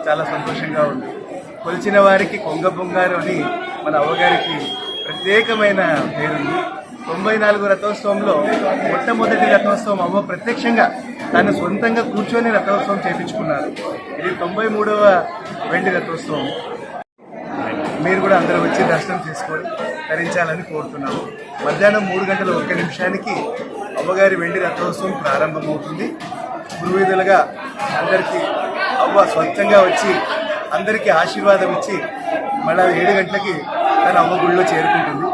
చాలా సంతోషంగా ఉంది. కొలిచిన వారికి కొంగ బొంగారు అని మన అవ్వగారికి ప్రత్యేకమైన పేరుంది. 94 రథోత్సవంలో మొట్టమొదటి రథోత్సవం అవ్వ ప్రత్యక్షంగా తను సొంతంగా కూర్చొని రథోత్సవం చేయించుకున్నారు. ఇది 93వ వెండి రథోత్సవం. మీరు కూడా అందరూ వచ్చి దర్శనం చేసుకొని తరించాలని కోరుతున్నాము. మధ్యాహ్నం 3:01 అవ్వగారి వెండి రథోత్సవం ప్రారంభమవుతుంది. గురువీధులుగా అందరికీ అవ్వ స్వచ్ఛంగా వచ్చి అందరికీ ఆశీర్వాదం ఇచ్చి మళ్ళీ 7 గంటలకి తన అవ్వ గుడిలో చేరుకుంటుంది.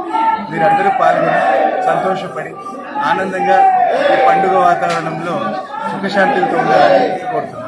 మీరందరూ పాల్గొని సంతోషపడి ఆనందంగా ఈ పండుగ వాతావరణంలో సుఖశాంతులతో ఉండాలని కోరుతున్నాను.